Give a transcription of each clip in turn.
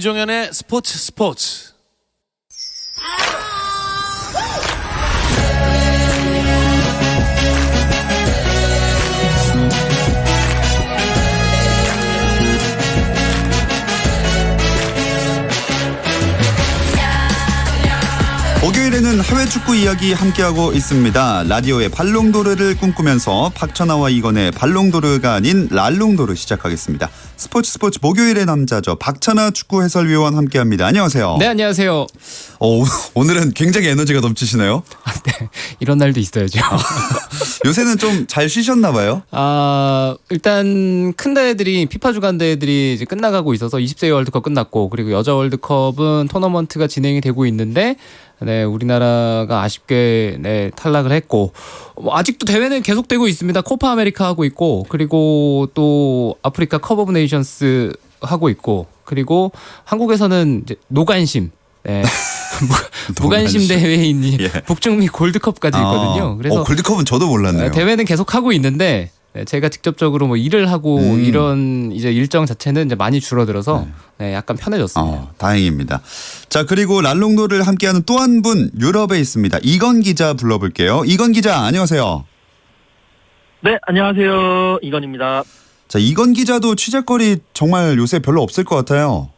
김종현의 스포츠. 목요일에는 해외 축구 이야기 함께하고 있습니다. 라디오의 발롱도르를 꿈꾸면서 박찬하와 이건의 발롱도르가 아닌 랄롱도르 시작하겠습니다. 스포츠 목요일의 남자죠. 박찬하 축구 해설위원 함께합니다. 안녕하세요. 네, 안녕하세요. 오늘은 굉장히 에너지가 넘치시네요. 네, 이런 날도 있어야죠. 요새는 좀 잘 쉬셨나 봐요. 일단 큰 대회들이 피파 주간 대회들이 이제 끝나가고 있어서 20세 월드컵 끝났고, 그리고 여자 월드컵은 토너먼트가 진행이 되고 있는데, 네, 우리나라가 아쉽게 탈락을 했고, 아직도 대회는 계속되고 있습니다. 코파 아메리카 하고 있고, 그리고 또 아프리카 컵 오브 네이션스 하고 있고, 그리고 한국에서는 이제 노관심, 무관심 대회인 예. 북중미 골드컵까지 있거든요. 그래서 골드컵은 저도 몰랐네요. 대회는 계속 하고 있는데, 제가 직접적으로 뭐 일을 하고 이런 이제 일정 자체는 이제 많이 줄어들어서 약간 편해졌습니다. 다행입니다. 자, 그리고 랄롱도를 함께하는 또 한 분 유럽에 있습니다. 이건 기자 불러볼게요. 이건 기자, 안녕하세요. 네, 안녕하세요. 이건입니다. 자, 이건 기자도 취재거리 정말 요새 별로 없을 것 같아요.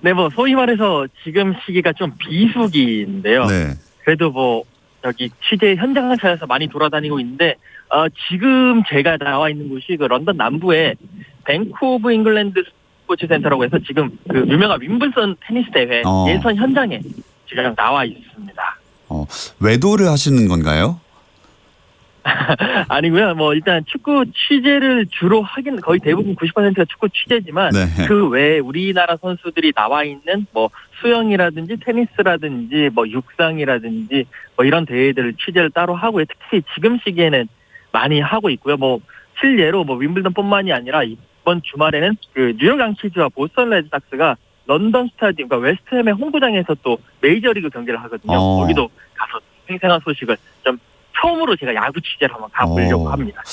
네, 뭐 소위 말해서 지금 시기가 좀 비수기인데요. 네. 그래도 뭐 여기 취재 현장을 찾아서 많이 돌아다니고 있는데, 지금 제가 나와 있는 곳이 그 런던 남부의 뱅크 오브 잉글랜드 스포츠 센터라고 해서 지금 그 유명한 윈블던 테니스 대회 예선 현장에 지금 나와 있습니다. 외도를 하시는 건가요? 아니고요. 뭐 일단 축구 취재를 주로 하긴 거의 대부분 90%가 축구 취재지만 네. 그 외에 우리나라 선수들이 나와 있는 뭐 수영이라든지 테니스라든지 뭐 육상이라든지 뭐 이런 대회들을 취재를 따로 하고요. 특히 지금 시기에는 많이 하고 있고요. 뭐 실례로 뭐 윈블던뿐만이 아니라 이번 주말에는 그 뉴욕 양키즈와 보스턴 레드삭스가 런던 스타디움, 그러니까 웨스트햄의 홈구장에서 또 메이저리그 경기를 하거든요. 거기도 가서 생생한 소식을 좀 처음으로 제가 야구 취재를 한번 가보려고 합니다.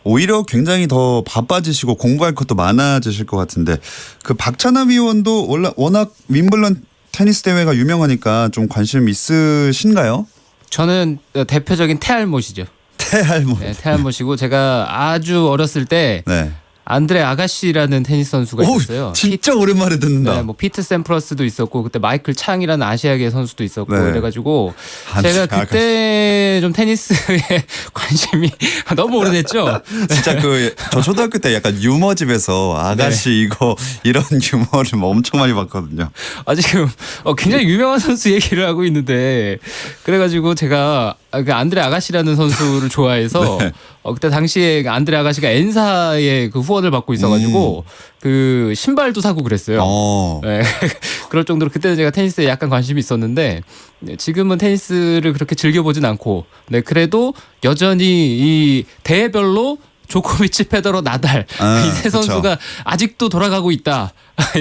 오히려 굉장히 더 바빠지시고 공부할 것도 많아지실 것 같은데, 그 박찬하 위원도 워낙 윈블던 테니스 대회가 유명하니까 좀 관심 있으신가요? 저는 대표적인 태알못이죠. 태할모. 네, 태알못이고, 제가 아주 어렸을 때 네. 안드레 아가시라는 테니스 선수가 있었어요. 진짜 오랜만에 듣는다. 네, 뭐 피트 샘프러스도 있었고, 그때 마이클 창이라는 아시아계 선수도 있었고, 네. 이래가지고 안드레 제가 그때 좀 테니스에 관심이 너무 오래됐죠. 진짜 저 초등학교 때 약간 유머집에서 아가씨 이거 이런 유머를 엄청 많이 봤거든요. 지금 굉장히 유명한 선수 얘기를 하고 있는데, 그래가지고 제가 그 안드레 아가시라는 선수를 좋아해서 네. 그때 당시에 안드레 아가시가 엔사의 그 후원을 받고 있어가지고 그 신발도 사고 그랬어요. 네. 그럴 정도로 그때는 제가 테니스에 약간 관심이 있었는데, 지금은 테니스를 그렇게 즐겨보진 않고, 네, 그래도 여전히 이 대회별로 조코비치, 페더러, 나달 이 세 선수가 아직도 돌아가고 있다.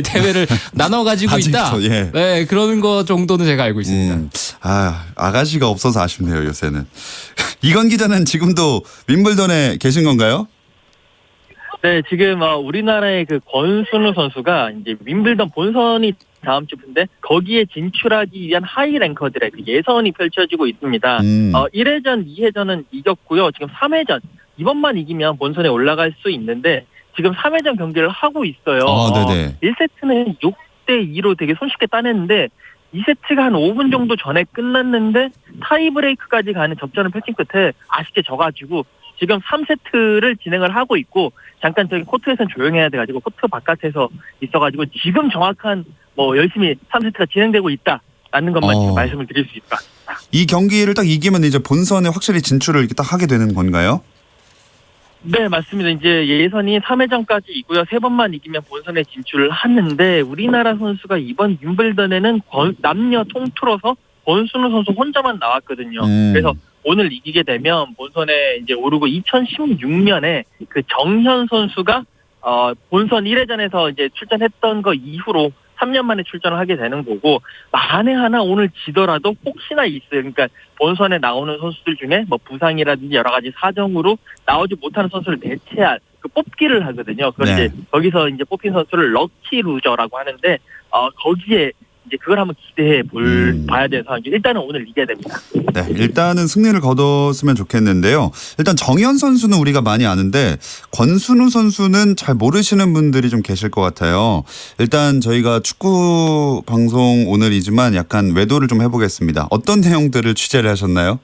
대회를 나눠 가지고 있다. 예. 네, 그런 거 정도는 제가 알고 있습니다. 아가씨가 없어서 아쉽네요, 요새는. 이건 기자는 지금도 윈블던에 계신 건가요? 네, 지금 우리나라의 그 권순우 선수가 이제 윈블던 본선이 다음 주인데 거기에 진출하기 위한 하이 랭커들의 그 예선이 펼쳐지고 있습니다. 1회전, 2회전은 이겼고요. 지금 3회전 이번만 이기면 본선에 올라갈 수 있는데 지금 3회전 경기를 하고 있어요. 네네. 1세트는 6대2로 되게 손쉽게 따냈는데 2세트가 한 5분 정도 전에 끝났는데 타이브레이크까지 가는 접전을 펼친 끝에 아쉽게 져가지고 지금 3세트를 진행을 하고 있고, 잠깐 저기 코트에서는 조용해야 돼가지고 코트 바깥에서 있어가지고 지금 정확한 열심히 3세트가 진행되고 있다라는 것만 지금 말씀을 드릴 수 있을 것 같습니다. 이 경기를 딱 이기면 이제 본선에 확실히 진출을 이렇게 딱 하게 되는 건가요? 네, 맞습니다. 이제 예선이 3회전까지 있고요. 3번만 이기면 본선에 진출을 하는데, 우리나라 선수가 이번 윈블던에는 남녀 통틀어서 권순우 선수 혼자만 나왔거든요. 그래서 오늘 이기게 되면 본선에 이제 오르고 2016년에 그 정현 선수가 본선 1회전에서 이제 출전했던 거 이후로 3년 만에 출전을 하게 되는 거고, 만에 하나 오늘 지더라도 혹시나 있어요. 그러니까 본선에 나오는 선수들 중에 뭐 부상이라든지 여러 가지 사정으로 나오지 못하는 선수를 대체할 그 뽑기를 하거든요. 그걸 네. 이제 거기서 이제 뽑힌 선수를 럭키 루저라고 하는데 거기에 이제 그걸 한번 기대해 봐야 되는 상황이죠. 일단은 오늘 이겨야 됩니다. 네, 일단은 승리를 거뒀으면 좋겠는데요. 일단 정현 선수는 우리가 많이 아는데 권순우 선수는 잘 모르시는 분들이 좀 계실 것 같아요. 일단 저희가 축구 방송 오늘이지만 약간 외도를 좀 해보겠습니다. 어떤 내용들을 취재를 하셨나요?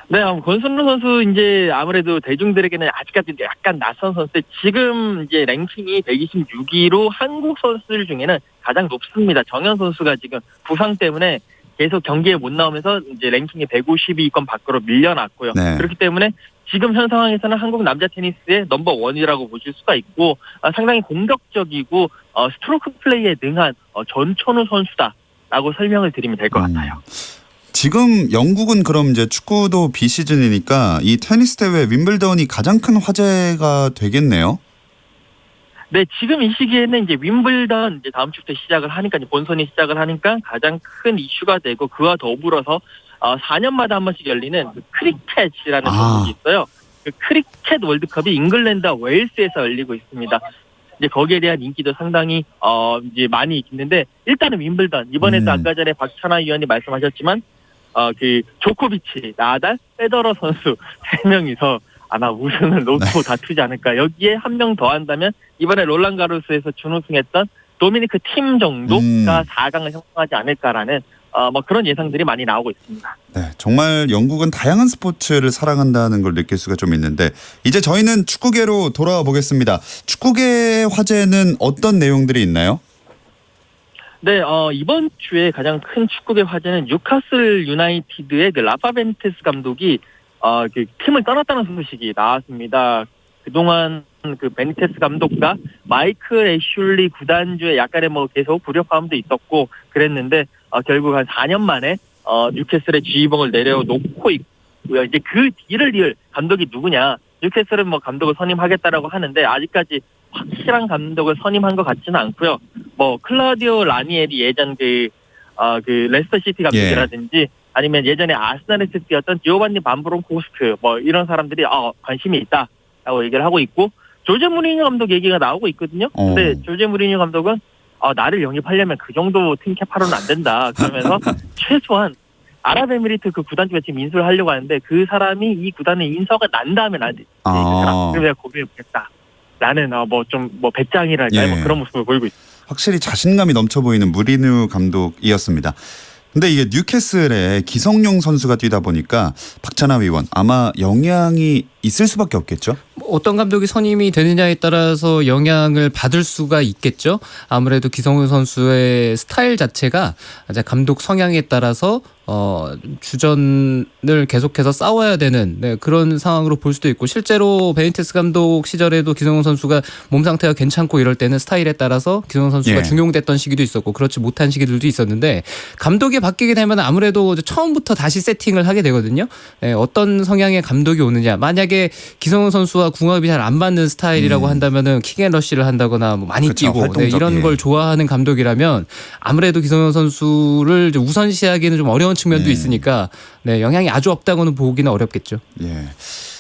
네, 권순우 선수 이제 아무래도 대중들에게는 아직까지 약간 낯선 선수. 지금 이제 랭킹이 126위로 한국 선수들 중에는 가장 높습니다. 정현 선수가 지금 부상 때문에 계속 경기에 못 나오면서 이제 랭킹이 152위권 밖으로 밀려났고요. 네. 그렇기 때문에 지금 현 상황에서는 한국 남자 테니스의 넘버 원이라고 보실 수가 있고 상당히 공격적이고 스트로크 플레이에 능한 전천후 선수다라고 설명을 드리면 될 것 같아요. 지금 영국은 그럼 이제 축구도 비시즌이니까 이 테니스 대회 윈블던이 가장 큰 화제가 되겠네요. 네, 지금 이 시기에는 이제 윈블던 이제 다음 주부터 시작을 하니까 이제 본선이 시작을 하니까 가장 큰 이슈가 되고 그와 더불어서 4년마다 한 번씩 열리는 그 크리켓이라는 종목이 있어요. 그 크리켓 월드컵이 잉글랜드와 웨일스에서 열리고 있습니다. 이제 거기에 대한 인기도 상당히 이제 많이 있는데 일단은 윈블던 이번에도 아까 전에 박찬하 위원이 말씀하셨지만 그 조코비치, 나달, 페더러 선수 3명이서 아마 우승을 놓고 다투지 않을까. 여기에 한 명 더 한다면 이번에 롤란 가로스에서 준우승했던 도미니크 팀 정도가 4강을 형성하지 않을까라는 뭐 그런 예상들이 많이 나오고 있습니다. 네, 정말 영국은 다양한 스포츠를 사랑한다는 걸 느낄 수가 좀 있는데 이제 저희는 축구계로 돌아와 보겠습니다. 축구계 화제는 어떤 내용들이 있나요? 네, 이번 주에 가장 큰 축구계 화제는 뉴카슬 유나이티드의 그 라파 베니테스 감독이 그 팀을 떠났다는 소식이 나왔습니다. 그동안 그 베니테스 감독과 마이클 애슐리 구단주의 약간의 뭐 계속 불협화음도 있었고 그랬는데 결국 한 4년 만에 뉴캐슬의 지휘봉을 내려놓고 있고요. 이제 그 뒤를 이을 감독이 누구냐? 뉴캐슬은 뭐 감독을 선임하겠다라고 하는데 아직까지 확실한 감독을 선임한 것 같지는 않고요. 뭐 클라우디오 라니에리 예전 그 레스터 시티 감독이라든지 아니면 예전에 아스날에서 뛰었던 디오반니 반브론코스크 뭐 이런 사람들이 관심이 있다라고 얘기를 하고 있고 조제 무리뉴 감독 얘기가 나오고 있거든요. 근데 조제 무리뉴 감독은 나를 영입하려면 그 정도 팀캡하로는 안 된다. 그러면서 최소한 아랍에미리트 그 구단 쪽에 지금 인수를 하려고 하는데 그 사람이 이 구단에 인서가 난 다음에 나한테 그러면 고민해보겠다. 라는 배짱이랄까요? 뭐 그런 모습을 보이고 있습니다. 확실히 자신감이 넘쳐 보이는 무리뉴 감독이었습니다. 근데 이게 뉴캐슬에 기성용 선수가 뛰다 보니까 박찬하 위원 아마 영향이 있을 수밖에 없겠죠? 어떤 감독이 선임이 되느냐에 따라서 영향을 받을 수가 있겠죠. 아무래도 기성용 선수의 스타일 자체가 감독 성향에 따라서 주전을 계속해서 싸워야 되는 그런 상황으로 볼 수도 있고 실제로 베니테스 감독 시절에도 기성용 선수가 몸 상태가 괜찮고 이럴 때는 스타일에 따라서 기성용 선수가 중용됐던 시기도 있었고 그렇지 못한 시기들도 있었는데 감독이 바뀌게 되면 아무래도 처음부터 다시 세팅을 하게 되거든요. 어떤 성향의 감독이 오느냐. 만약에 기성용 선수와 궁합이 잘 안 맞는 스타일이라고 한다면은 킥앤러시를 한다거나 뭐 많이 뛰고 이런 걸 좋아하는 감독이라면 아무래도 기성용 선수를 우선시하기는 좀 어려운 측면도 있으니까 영향이 아주 없다고는 보기는 어렵겠죠. 예,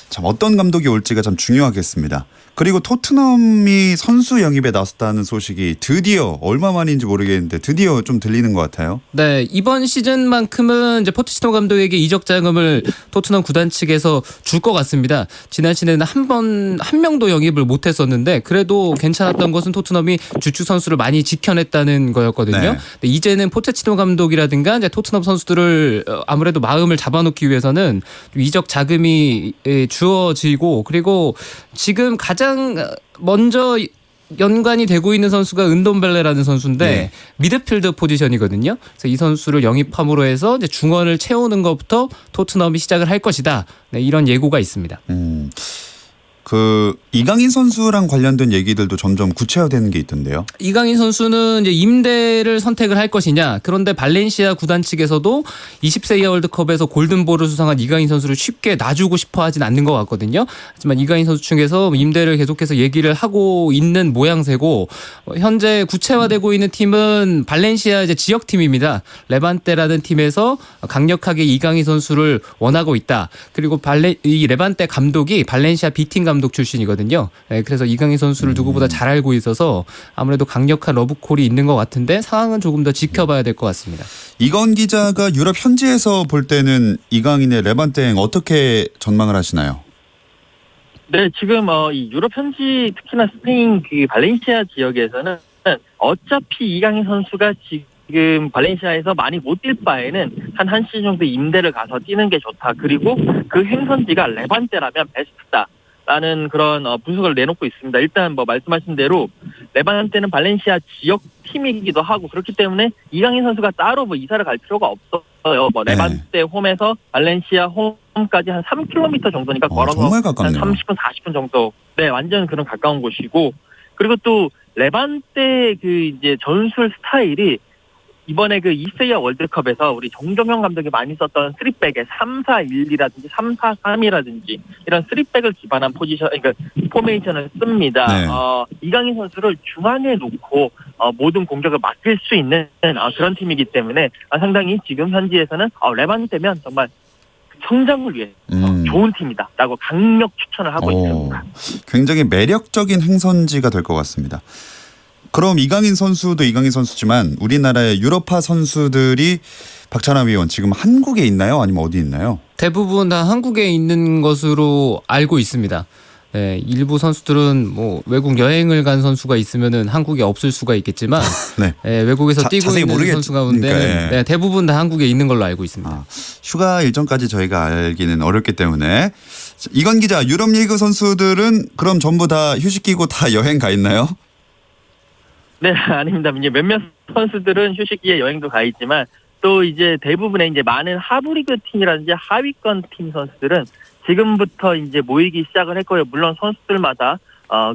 참 어떤 감독이 올지가 참 중요하겠습니다. 그리고 토트넘이 선수 영입에 나섰다는 소식이 드디어 얼마 만인지 모르겠는데 드디어 좀 들리는 것 같아요. 네, 이번 시즌만큼은 이제 포체티노 감독에게 이적 자금을 토트넘 구단 측에서 줄 것 같습니다. 지난 시즌에는 한 명도 영입을 못했었는데 그래도 괜찮았던 것은 토트넘이 주축 선수를 많이 지켜냈다는 거였거든요. 네. 이제는 포체티노 감독이라든가 이제 토트넘 선수들을 아무래도 마음을 잡아놓기 위해서는 이적 자금이 주어지고 그리고 지금 가장 먼저 연관이 되고 있는 선수가 은돔벨레라는 선수인데 미드필드 포지션이거든요. 그래서 이 선수를 영입함으로 해서 이제 중원을 채우는 것부터 토트넘이 시작을 할 것이다. 이런 예고가 있습니다. 그 이강인 선수랑 관련된 얘기들도 점점 구체화되는 게 있던데요. 이강인 선수는 이제 임대를 선택을 할 것이냐. 그런데 발렌시아 구단 측에서도 20세 이하 월드컵에서 골든볼을 수상한 이강인 선수를 쉽게 놔주고 싶어 하진 않는 것 같거든요. 하지만 이강인 선수 측에서 임대를 계속해서 얘기를 하고 있는 모양새고 현재 구체화되고 있는 팀은 발렌시아 이제 지역팀입니다. 레반테라는 팀에서 강력하게 이강인 선수를 원하고 있다. 그리고 이 레반테 감독이 발렌시아 B팀 감독 출신이거든요. 그래서 이강인 선수를 누구보다 잘 알고 있어서 아무래도 강력한 러브콜이 있는 것 같은데 상황은 조금 더 지켜봐야 될 것 같습니다. 이건 기자가 유럽 현지에서 볼 때는 이강인의 레반땡 어떻게 전망을 하시나요? 네, 지금 이 유럽 현지 특히나 스페인 그 발렌시아 지역에서는 어차피 이강인 선수가 지금 발렌시아에서 많이 못 뛸 바에는 한 시즌 정도 임대를 가서 뛰는 게 좋다. 그리고 그 행선지가 레반테라면 베스트다라는 그런 분석을 내놓고 있습니다. 일단 뭐 말씀하신 대로 레반테는 발렌시아 지역 팀이기도 하고 그렇기 때문에 이강인 선수가 따로 뭐 이사를 갈 필요가 없어요. 뭐 레반테 홈에서 발렌시아 홈까지 한 3km 정도니까 걸어서 정말 한 가깝네요. 30분 40분 정도. 네, 완전 그런 가까운 곳이고 그리고 또 레반테 그 이제 전술 스타일이 이번에 그 이세야 월드컵에서 우리 정종현 감독이 많이 썼던 3백의 3-4-1이라든지 3-4-3이라든지 이런 3백을 기반한 포지션, 그러니까 포메이션을 씁니다. 네. 이강인 선수를 중앙에 놓고 모든 공격을 맡길 수 있는 그런 팀이기 때문에 상당히 지금 현지에서는 레반테면 정말 성장을 위해 좋은 팀이다라고 강력 추천을 하고 있습니다. 굉장히 매력적인 행선지가 될 것 같습니다. 그럼 이강인 선수도 이강인 선수지만 우리나라의 유럽파 선수들이 박찬하 위원 지금 한국에 있나요? 아니면 어디 있나요? 대부분 다 한국에 있는 것으로 알고 있습니다. 네, 일부 선수들은 뭐 외국 여행을 간 선수가 있으면은 한국에 없을 수가 있겠지만 네. 외국에서 뛰고 자세히 있는 선수 가운데는 예. 대부분 다 한국에 있는 걸로 알고 있습니다. 휴가 일정까지 저희가 알기는 어렵기 때문에 이건 기자, 유럽 리그 선수들은 그럼 전부 다 휴식기고 다 여행 가 있나요? 네, 아닙니다. 이제 몇몇 선수들은 휴식기에 여행도 가 있지만 또 이제 대부분의 이제 많은 하부리그 팀이라든지 하위권 팀 선수들은 지금부터 이제 모이기 시작을 했고요. 물론 선수들마다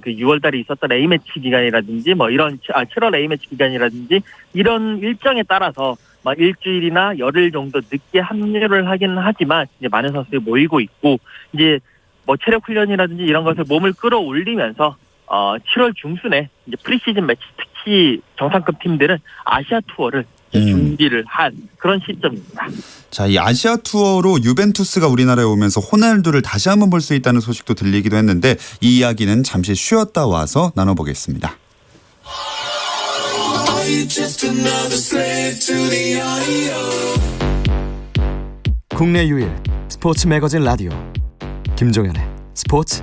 그 6월달에 있었던 A매치 기간이라든지 뭐 이런 7월 A매치 기간이라든지 이런 일정에 따라서 막 일주일이나 열흘 정도 늦게 합류를 하기는 하지만 이제 많은 선수들이 모이고 있고 이제 뭐 체력 훈련이라든지 이런 것을 몸을 끌어올리면서 7월 중순에 이제 프리시즌 매치 특히 정상급 팀들은 아시아 투어를 준비를 한 그런 시점입니다. 자, 이 아시아 투어로 유벤투스가 우리나라에 오면서 호날두를 다시 한번 볼 수 있다는 소식도 들리기도 했는데 이 이야기는 잠시 쉬었다 와서 나눠보겠습니다. 국내 유일 스포츠 매거진 라디오 김종현의 스포츠.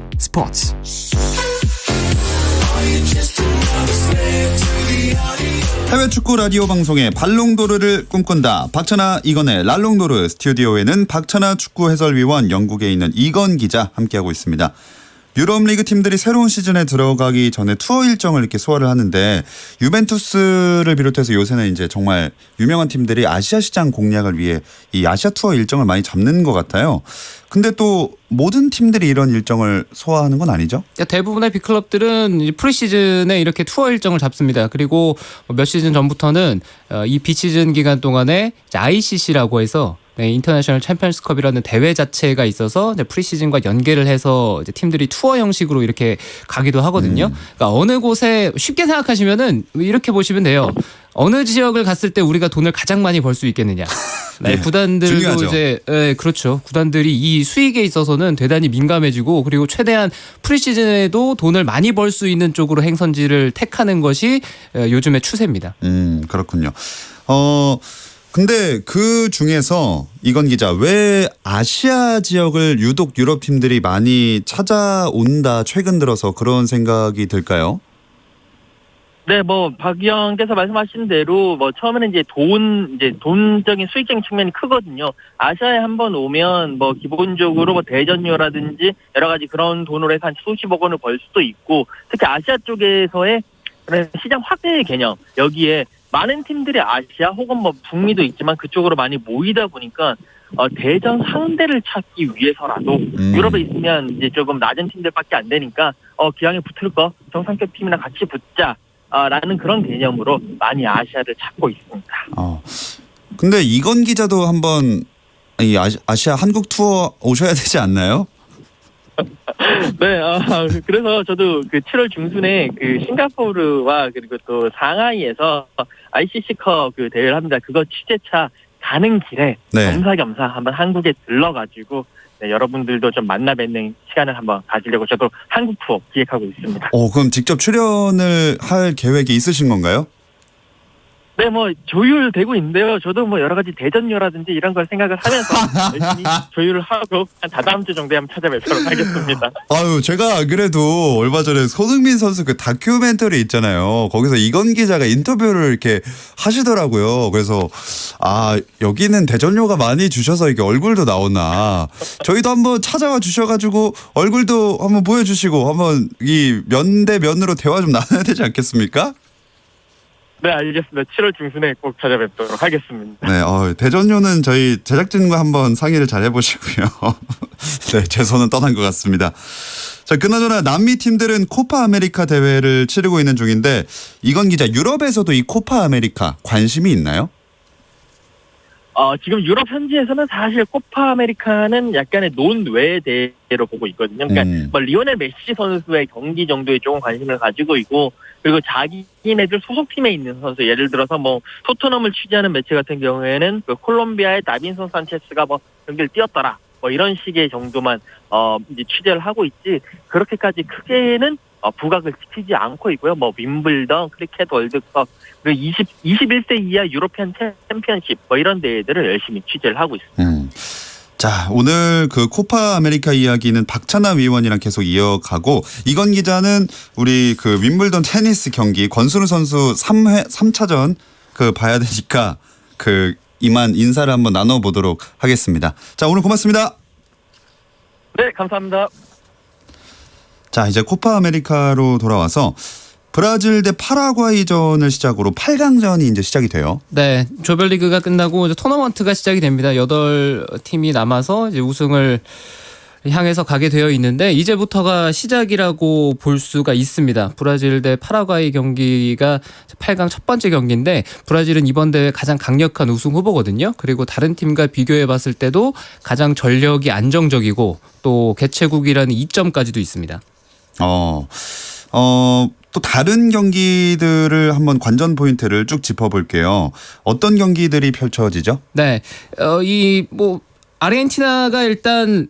해외 축구 라디오 방송의 발롱도르를 꿈꾼다. 박찬하 이건의 랄롱도르. 스튜디오에는 박찬하 축구 해설위원, 영국에 있는 이건 기자 함께하고 있습니다. 유럽 리그 팀들이 새로운 시즌에 들어가기 전에 투어 일정을 이렇게 소화를 하는데 유벤투스를 비롯해서 요새는 이제 정말 유명한 팀들이 아시아 시장 공략을 위해 이 아시아 투어 일정을 많이 잡는 것 같아요. 근데 또 모든 팀들이 이런 일정을 소화하는 건 아니죠? 대부분의 빅클럽들은 프리시즌에 이렇게 투어 일정을 잡습니다. 그리고 몇 시즌 전부터는 이 비시즌 기간 동안에 ICC라고 해서 인터내셔널 챔피언스컵이라는 대회 자체가 있어서 이제 프리시즌과 연계를 해서 이제 팀들이 투어 형식으로 이렇게 가기도 하거든요. 그러니까 어느 곳에 쉽게 생각하시면은 이렇게 보시면 돼요. 어느 지역을 갔을 때 우리가 돈을 가장 많이 벌 수 있겠느냐. 네, 구단들도 중요하죠. 이제 그렇죠. 구단들이 이 수익에 있어서는 대단히 민감해지고 그리고 최대한 프리시즌에도 돈을 많이 벌 수 있는 쪽으로 행선지를 택하는 것이 요즘의 추세입니다. 그렇군요. 근데 그 중에서 이건 기자, 왜 아시아 지역을 유독 유럽 팀들이 많이 찾아온다 최근 들어서 그런 생각이 들까요? 네, 뭐 박위원께서 말씀하신 대로 뭐 처음에는 이제 돈적인 수익적인 측면이 크거든요. 아시아에 한번 오면 뭐 기본적으로 뭐 대전료라든지 여러 가지 그런 돈으로 해서 한 수십억 원을 벌 수도 있고 특히 아시아 쪽에서의 그런 시장 확대의 개념 여기에 많은 팀들이 아시아 혹은 뭐 북미도 있지만 그쪽으로 많이 모이다 보니까 대전 상대를 찾기 위해서라도 유럽에 있으면 이제 조금 낮은 팀들밖에 안 되니까 기왕에 붙을 거 정상급 팀이랑 같이 붙자. 라는 그런 개념으로 많이 아시아를 찾고 있습니다. 근데 이건 기자도 한번 이 아시아 한국 투어 오셔야 되지 않나요? 네, 그래서 저도 그 7월 중순에 그 싱가포르와 그리고 또 상하이에서 ICC컵 그 대회를 합니다. 그거 취재차 가는 길에 겸사겸사 한번 한국에 들러가지고 네, 여러분들도 좀 만나 뵙는 시간을 한번 가지려고 저도 한국 투어 기획하고 있습니다. 그럼 직접 출연을 할 계획이 있으신 건가요? 네, 뭐 조율되고 있는데요. 저도 뭐 여러 가지 대전료라든지 이런 걸 생각을 하면서 열심히 조율을 하고 한 다다음 주 정도에 한번 찾아뵙도록 하겠습니다. 아유, 제가 안 그래도 얼마 전에 손흥민 선수 그 다큐멘터리 있잖아요. 거기서 이건 기자가 인터뷰를 이렇게 하시더라고요. 그래서 여기는 대전료가 많이 주셔서 이게 얼굴도 나오나 저희도 한번 찾아와 주셔가지고 얼굴도 한번 보여주시고 한번 이 면대면으로 대화 좀 나눠야 되지 않겠습니까? 네, 알겠습니다. 7월 중순에 꼭 찾아뵙도록 하겠습니다. 네, 대전료는 저희 제작진과 한번 상의를 잘 해보시고요. 네, 제 손은 떠난 것 같습니다. 자, 그나저나 남미 팀들은 코파 아메리카 대회를 치르고 있는 중인데 이건 기자, 유럽에서도 이 코파 아메리카 관심이 있나요? 지금 유럽 현지에서는 사실 코파 아메리카는 약간의 논외 대회로 보고 있거든요. 그러니까 뭐 리오넬 메시 선수의 경기 정도에 조금 관심을 가지고 있고, 그리고 자기네들 소속팀에 있는 선수, 예를 들어서 뭐 토트넘을 취재하는 매체 같은 경우에는 그 콜롬비아의 다빈손 산체스가 뭐 경기를 뛰었더라, 뭐 이런 식의 정도만 이제 취재를 하고 있지, 그렇게까지 크게는 부각을 시키지 않고 있고요. 뭐 윈블던, 크리켓 월드컵, 그리고 21세 이하 유로피안 챔피언십 뭐 이런 대회들을 열심히 취재를 하고 있습니다. 자, 오늘 그 코파 아메리카 이야기는 박찬하 위원이랑 계속 이어가고, 이건 기자는 우리 그 윈블던 테니스 경기 권순우 선수 3차전 그 봐야 되니까 이만 인사를 한번 나눠보도록 하겠습니다. 자, 오늘 고맙습니다. 네, 감사합니다. 자, 이제 코파 아메리카로 돌아와서 브라질 대 파라과이전을 시작으로 8강전이 이제 시작이 돼요. 네, 조별리그가 끝나고 이제 토너먼트가 시작이 됩니다. 8팀이 남아서 이제 우승을 향해서 가게 되어 있는데 이제부터가 시작이라고 볼 수가 있습니다. 브라질 대 파라과이 경기가 8강 첫 번째 경기인데 브라질은 이번 대회 가장 강력한 우승 후보거든요. 그리고 다른 팀과 비교해 봤을 때도 가장 전력이 안정적이고 또 개최국이라는 이점까지도 있습니다. 또 다른 경기들을 한번 관전 포인트를 쭉 짚어볼게요. 어떤 경기들이 펼쳐지죠? 네, 아르헨티나가 일단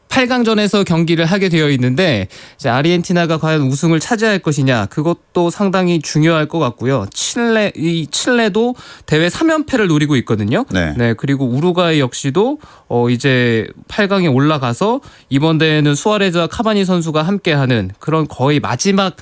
8강전에서 경기를 하게 되어 있는데 이제 아르헨티나가 과연 우승을 차지할 것이냐, 그것도 상당히 중요할 것 같고요. 칠레도 대회 3연패를 노리고 있거든요. 네. 그리고 우루과이 역시도 이제 8강에 올라가서 이번 대회는 수아레즈와 카바니 선수가 함께하는 그런 거의 마지막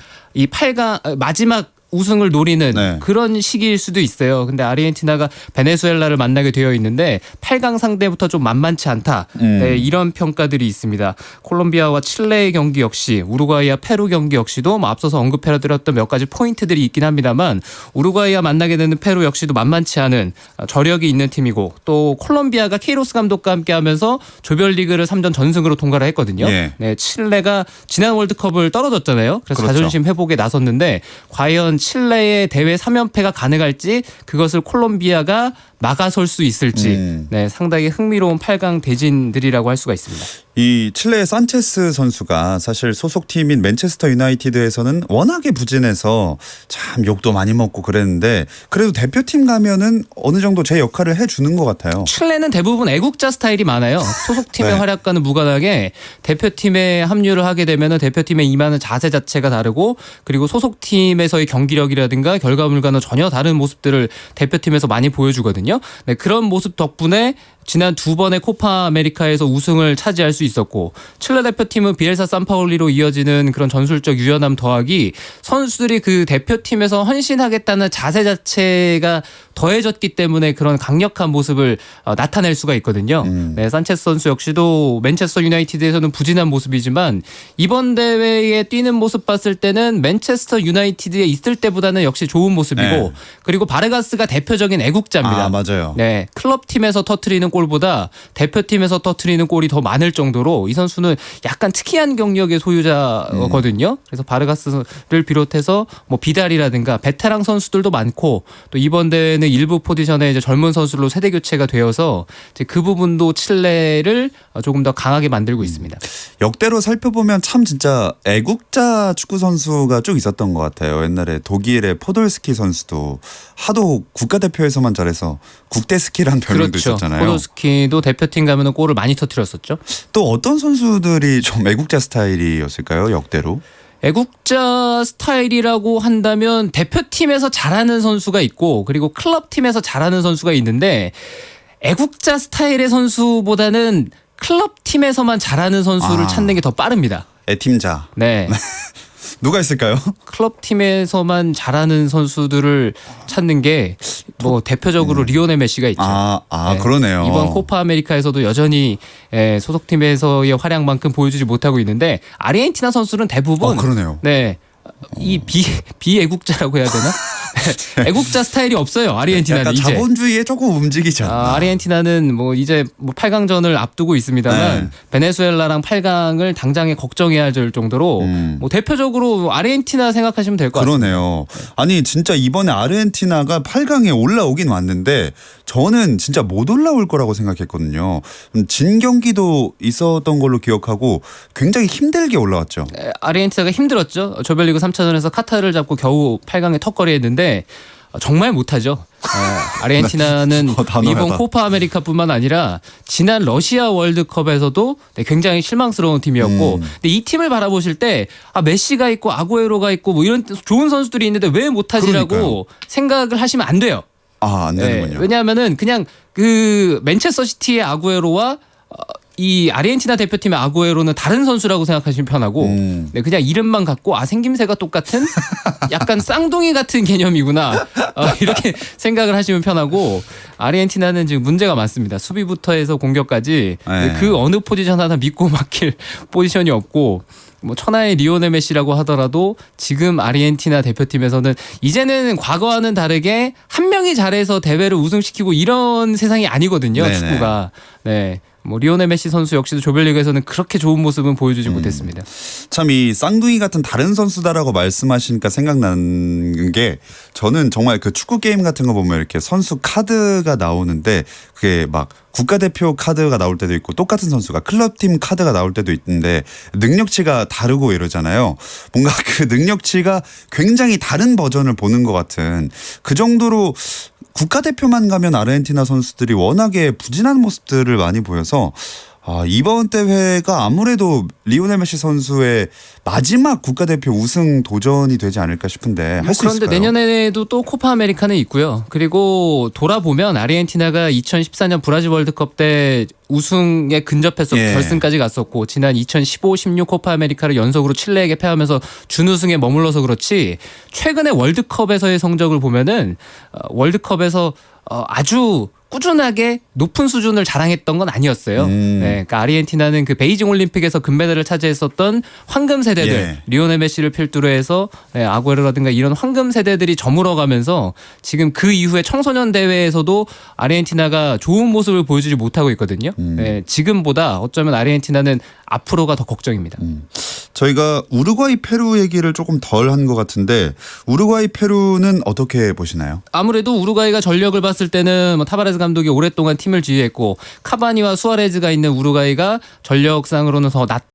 마지막 우승을 노리는 그런 시기일 수도 있어요. 근데 아르헨티나가 베네수엘라를 만나게 되어 있는데 8강 상대부터 좀 만만치 않다. 네, 이런 평가들이 있습니다. 콜롬비아와 칠레의 경기 역시, 우루과이와 페루 경기 역시도 앞서서 언급해드렸던 몇 가지 포인트들이 있긴 합니다만, 우루과이와 만나게 되는 페루 역시도 만만치 않은 저력이 있는 팀이고, 또 콜롬비아가 케이로스 감독과 함께하면서 조별리그를 3전 전승으로 통과를 했거든요. 네, 칠레가 지난 월드컵을 떨어졌잖아요. 그래서 그렇죠. 자존심 회복에 나섰는데 과연 칠레의 대회 3연패가 가능할지, 그것을 콜롬비아가 막아설 수 있을지, 네, 상당히 흥미로운 8강 대진들이라고 할 수가 있습니다. 이 칠레의 산체스 선수가 사실 소속팀인 맨체스터 유나이티드에서는 워낙에 부진해서 참 욕도 많이 먹고 그랬는데, 그래도 대표팀 가면은 어느 정도 제 역할을 해주는 것 같아요. 칠레는 대부분 애국자 스타일이 많아요. 소속팀의 네. 활약과는 무관하게 대표팀에 합류를 하게 되면 대표팀에 임하는 자세 자체가 다르고, 그리고 소속팀에서의 경기력이라든가 결과물과는 전혀 다른 모습들을 대표팀에서 많이 보여주거든요. 네, 그런 모습 덕분에 지난 2번의 코파 아메리카에서 우승을 차지할 수 있었고, 칠레 대표팀은 비엘사 산파울리로 이어지는 그런 전술적 유연함 더하기 선수들이 그 대표팀에서 헌신하겠다는 자세 자체가 더해졌기 때문에 그런 강력한 모습을 나타낼 수가 있거든요. 네, 산체스 선수 역시도 맨체스터 유나이티드에서는 부진한 모습이지만 이번 대회에 뛰는 모습 봤을 때는 맨체스터 유나이티드에 있을 때보다는 역시 좋은 모습이고, 그리고 바르가스가 대표적인 애국자입니다. 맞아요. 네, 클럽팀에서 터트리는 골보다 대표팀에서 터트리는 골이 더 많을 정도로 이 선수는 약간 특이한 경력의 소유자거든요. 그래서 바르가스를 비롯해서 뭐 비달이라든가 베테랑 선수들도 많고, 또 이번 대회는 일부 포지션에 이제 젊은 선수로 세대 교체가 되어서 이제 그 부분도 칠레를 조금 더 강하게 만들고 있습니다. 역대로 살펴보면 참 진짜 애국자 축구 선수가 쭉 있었던 것 같아요. 옛날에 독일의 포돌스키 선수도 하도 국가대표에서만 잘해서 국대스키란 별명도 있었잖아요. 레반도스키도 대표팀 가면은 골을 많이 터뜨렸었죠. 또 어떤 선수들이 좀 애국자 스타일이었을까요? 역대로? 애국자 스타일이라고 한다면 대표팀에서 잘하는 선수가 있고 그리고 클럽팀에서 잘하는 선수가 있는데 애국자 스타일의 선수보다는 클럽팀에서만 잘하는 선수를 찾는 게 더 빠릅니다. 애팀자. 네. 누가 있을까요? 클럽팀에서만 잘하는 선수들을 찾는 게 뭐 대표적으로 리오넬 메시가 있죠. 네. 그러네요. 이번 코파 아메리카에서도 여전히 소속팀에서의 활약만큼 보여주지 못하고 있는데 아르헨티나 선수는 대부분 그러네요. 네. 이 비애국자라고 해야 되나? 애국자 스타일이 없어요. 아르헨티나는 약간 이제. 자본주의에 조금 움직이지 않나. 아르헨티나는 뭐 이제 뭐 8강전을 앞두고 있습니다만 베네수엘라랑 8강을 당장에 걱정해야 될 정도로 뭐 대표적으로 아르헨티나 생각하시면 될 것 같습니다. 그러네요. 아니 진짜 이번에 아르헨티나가 8강에 올라오긴 왔는데 저는 진짜 못 올라올 거라고 생각했거든요. 진 경기도 있었던 걸로 기억하고 굉장히 힘들게 올라왔죠. 아르헨티나가 힘들었죠. 조별리그 3차전에서 카타르를 잡고 겨우 8강에 턱걸이했는데 정말 못하죠. 아르헨티나는 이번 코파 아메리카뿐만 아니라 지난 러시아 월드컵에서도 굉장히 실망스러운 팀이었고 근데 이 팀을 바라보실 때 메시가 있고 아구에로가 있고 뭐 이런 좋은 선수들이 있는데 왜 못하지라고 그러니까요. 생각을 하시면 안 돼요. 안 되는군요. 왜냐하면은 그냥 그 맨체스터 시티의 아구에로와 이 아르헨티나 대표팀의 아구에로는 다른 선수라고 생각하시면 편하고 그냥 이름만 갖고 생김새가 똑같은 약간 쌍둥이 같은 개념이구나 이렇게 생각을 하시면 편하고 아르헨티나는 지금 문제가 많습니다. 수비부터 해서 공격까지 그 어느 포지션 하나 믿고 맡길 포지션이 없고 뭐 천하의 리오넬 메시라고 하더라도 지금 아르헨티나 대표팀에서는 이제는 과거와는 다르게 한 명이 잘해서 대회를 우승시키고 이런 세상이 아니거든요. 네네. 축구가. 네. 뭐 리오넬 메시 선수 역시도 조별리그에서는 그렇게 좋은 모습은 보여주지 못했습니다. 참 이 쌍둥이 같은 다른 선수다라고 말씀하시니까 생각나는 게 저는 정말 그 축구 게임 같은 거 보면 이렇게 선수 카드가 나오는데 그게 막 국가대표 카드가 나올 때도 있고 똑같은 선수가 클럽팀 카드가 나올 때도 있는데 능력치가 다르고 이러잖아요. 뭔가 그 능력치가 굉장히 다른 버전을 보는 것 같은 그 정도로 국가대표만 가면 아르헨티나 선수들이 워낙에 부진한 모습들을 많이 보여서 이번 대회가 아무래도 리오넬 메시 선수의 마지막 국가대표 우승 도전이 되지 않을까 싶은데 할 수 있을까요? 그런데 내년에도 또 코파 아메리카는 있고요. 그리고 돌아보면 아르헨티나가 2014년 브라질 월드컵 때 우승에 근접해서 결승까지 갔었고 지난 2015, 16 코파 아메리카를 연속으로 칠레에게 패하면서 준우승에 머물러서 그렇지 최근에 월드컵에서의 성적을 보면은 월드컵에서 아주 꾸준하게 높은 수준을 자랑했던 건 아니었어요. 네, 그러니까 아르헨티나는 그 베이징 올림픽에서 금메달을 차지했었던 황금 세대들, 리오넬 메시를 필두로 해서 아구에로라든가 이런 황금 세대들이 저물어가면서 지금 그 이후에 청소년 대회에서도 아르헨티나가 좋은 모습을 보여주지 못하고 있거든요. 네, 지금보다 어쩌면 아르헨티나는 앞으로가 더 걱정입니다. 저희가 우루과이 페루 얘기를 조금 덜 한 것 같은데 우루과이 페루는 어떻게 보시나요? 아무래도 우루과이가 전력을 봤을 때는 뭐 타바레스 감독이 오랫동안 팀을 지휘했고 카바니와 수아레즈가 있는 우루과이가 전력상으로는 더